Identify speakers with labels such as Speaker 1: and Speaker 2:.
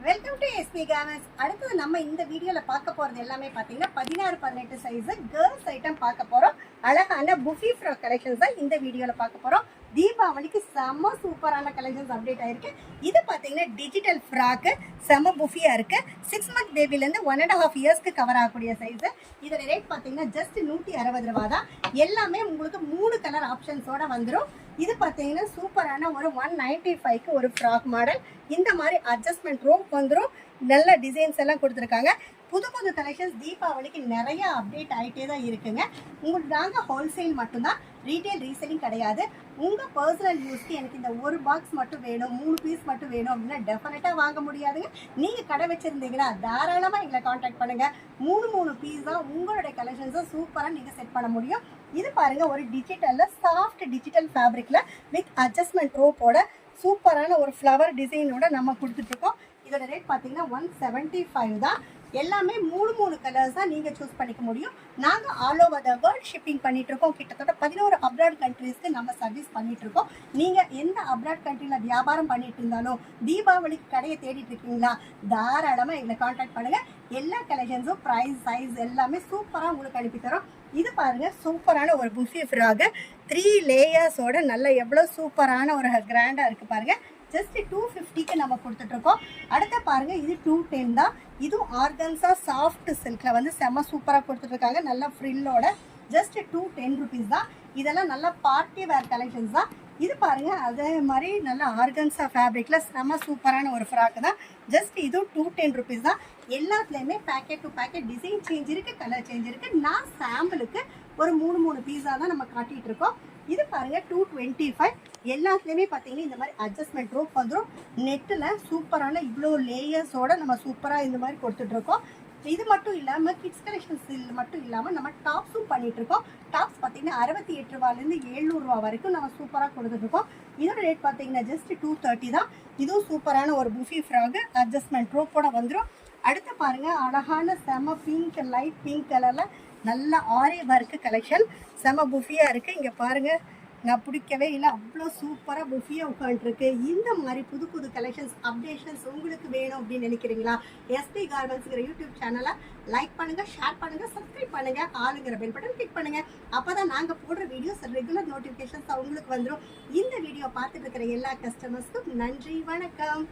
Speaker 1: Welcome to SP garments. அடுத்தது நம்ம இந்த வீடியோல பார்க்க போறது எல்லாமே பாத்தீங்கன்னா 16-18 சைஸ் கேர்ள்ஸ் ஐட்டம் பார்க்க போறோம். அழகான புஃபி ஃப்ராக் கலெக்ஷன்ஸ் தான் இந்த வீடியோல பார்க்க போறோம். தீபாவளிக்கு செம்ம சூப்பரான கலெக்ஷன்ஸ் அப்டேட் ஆயிருக்கு. இது பாத்தீங்கன்னா டிஜிட்டல் ஃப்ராக் செம்ம புஃபியா இருக்கு. 6 மந்த் பேபில இருந்து 1.5 இயர்ஸ்க்கு கவர் ஆகக்கூடிய சைஸ். இதோட ரேட் பாத்தீங்கன்னா ஜஸ்ட் 160 ரூபாய் தான். எல்லாமே உங்களுக்கு 3 கலர் ஆப்ஷன்ஸோட வந்துடும். இது பார்த்தீங்கன்னா சூப்பரான ஒரு 195க்கு ஒரு ஃப்ராக் மாடல். இந்த மாதிரி அட்ஜஸ்ட்மெண்ட் ரோப் வந்துடும். நல்ல டிசைன்ஸ் எல்லாம் கொடுத்துருக்காங்க. புது புது கலெக்ஷன்ஸ் தீபாவளிக்கு நிறைய அப்டேட் ஆகிட்டே தான் இருக்குங்க. உங்களுக்கு நாங்கள் ஹோல்சேல் மட்டும்தான், ரீட்டைல் ரீசேலிங் கிடையாது. உங்கள் பர்சனல் யூஸ்க்கு எனக்கு இந்த ஒரு பாக்ஸ் மட்டும் வேணும், 3 பீஸ் மட்டும் வேணும் அப்படின்னா டெஃபினட்டாக வாங்க முடியாதுங்க. நீங்கள் கடை வச்சுருந்தீங்கன்னா தாராளமாக எங்களை காண்டாக்ட் பண்ணுங்கள். 3 பீஸ் தான் உங்களுடைய கலெக்ஷன்ஸை சூப்பராக நீங்கள் செட் பண்ண முடியும். இது பாருங்கள், ஒரு டிஜிட்டலில் சாஃப்ட் டிஜிட்டல் ஃபேப்ரிக்கில் வித் அட்ஜஸ்ட்மெண்ட் ரோப்போட சூப்பரான ஒரு ஃப்ளவர் டிசைனோட நம்ம கொடுத்துட்ருக்கோம். இதோட ரேட் பார்த்தீங்கன்னா 175 தான். எல்லாமே 3 கலர்ஸ் தான் நீங்கள் சூஸ் பண்ணிக்க முடியும். நாங்கள் all over the world shipping பண்ணிகிட்ருக்கோம். கிட்டத்தட்ட 11 அப்ராட் கண்ட்ரீஸ்க்கு நம்ம சர்வீஸ் பண்ணிகிட்ருக்கோம். நீங்கள் எந்த அப்ராட் கண்ட்ரியில் வியாபாரம் பண்ணிட்டு இருந்தாலும் தீபாவளிக்கு கடையை தேடிட்டு இருக்கீங்களா, தாராளமாக எங்களை காண்டாக்ட் பண்ணுங்கள். எல்லா கலெக்ஷன்ஸும் ப்ரைஸ் சைஸ் எல்லாமே சூப்பராக உங்களுக்கு அனுப்பி தரோம். இது பாருங்கள், சூப்பரான ஒரு புஃபி ஃப்ராக் 3 லேயர்ஸோட நல்ல எவ்வளோ சூப்பரான ஒரு கிராண்டாக இருக்குது பாருங்கள். ஜஸ்ட் 250க்கு நம்ம கொடுத்துட்ருக்கோம். அடுத்த பாருங்கள், இது 210 தான். இதுவும் ஆர்கன்ஸா சாஃப்ட் சில்கில் வந்து செம்ம சூப்பராக கொடுத்துட்ருக்காங்க. நல்ல ஃப்ரில்லோட ஜஸ்ட் 210 ருபீஸ் தான். இதெல்லாம் நல்லா பார்ட்டி வேர் கலெக்ஷன்ஸ் தான். இது பாருங்கள், அதே மாதிரி நல்ல ஆர்கன்ஸா ஃபேப்ரிக்கில் செம்ம சூப்பரான ஒரு ஃப்ராக் தான். ஜஸ்ட் இதுவும் 210 ருபீஸ் தான். எல்லாத்துலேயுமே packet to packet design change இருக்குது, கலர் சேஞ்ச் இருக்குது. நான் சாம்பிளுக்கு ஒரு 3 பீஸாக தான் நம்ம காட்டிகிட்டு இருக்கோம். இது பாருங்கள் 225. எல்லாத்துலேயுமே பார்த்தீங்கன்னா இந்த மாதிரி அட்ஜஸ்ட்மெண்ட் ரோப் வந்துடும். நெட்டில் சூப்பரான இவ்வளோ லேயர்ஸோடு நம்ம சூப்பராக இந்த மாதிரி கொடுத்துட்ருக்கோம். இது மட்டும் இல்லாமல் கிட்ஸ் கலெக்ஷன்ஸ் மட்டும் இல்லாமல் நம்ம டாப்ஸும் பண்ணிகிட்ருக்கோம். டாப்ஸ் பார்த்தீங்கன்னா 68 ரூபாயிலேருந்து 700 ரூபா வரைக்கும் நம்ம சூப்பராக கொடுத்துட்ருக்கோம். இதோட ரேட் பார்த்தீங்கன்னா ஜஸ்ட் 230 தான். இதுவும் சூப்பரான ஒரு புஃபி ஃப்ராக் அட்ஜஸ்ட்மெண்ட் ரோப்போட வந்துடும். அடுத்து பாருங்கள், அழகான செம பிங்க், லைட் பிங்க் கலரில் நல்ல ஆரி ஒர்க்கு கலெக்ஷன் செம புஃபியாக இருக்குது. இங்கே பாருங்கள், நான் பிடிக்கவே இல்லை, அவ்வளோ சூப்பராக புஃபியாக உட்காந்துருக்கு. இந்த மாதிரி புது புது கலெக்ஷன்ஸ் அப்டேஷன்ஸ் உங்களுக்கு வேணும் அப்படின்னு நினைக்கிறீங்களா, எஸ்பி கார்மெண்ட்ஸுங்கிற யூடியூப் சேனலை லைக் பண்ணுங்கள், ஷேர் பண்ணுங்கள், சப்ஸ்கிரைப் பண்ணுங்கள், ஆளுங்கிற பெல் பட்டன் கிளிக் பண்ணுங்கள். அப்போ தான் நாங்கள் போடுற வீடியோஸ் ரெகுலர் நோட்டிஃபிகேஷன்ஸ் உங்களுக்கு வந்துடும். இந்த வீடியோ பார்த்துட்டு இருக்கிற எல்லா கஸ்டமர்ஸ்க்கும் நன்றி, வணக்கம்.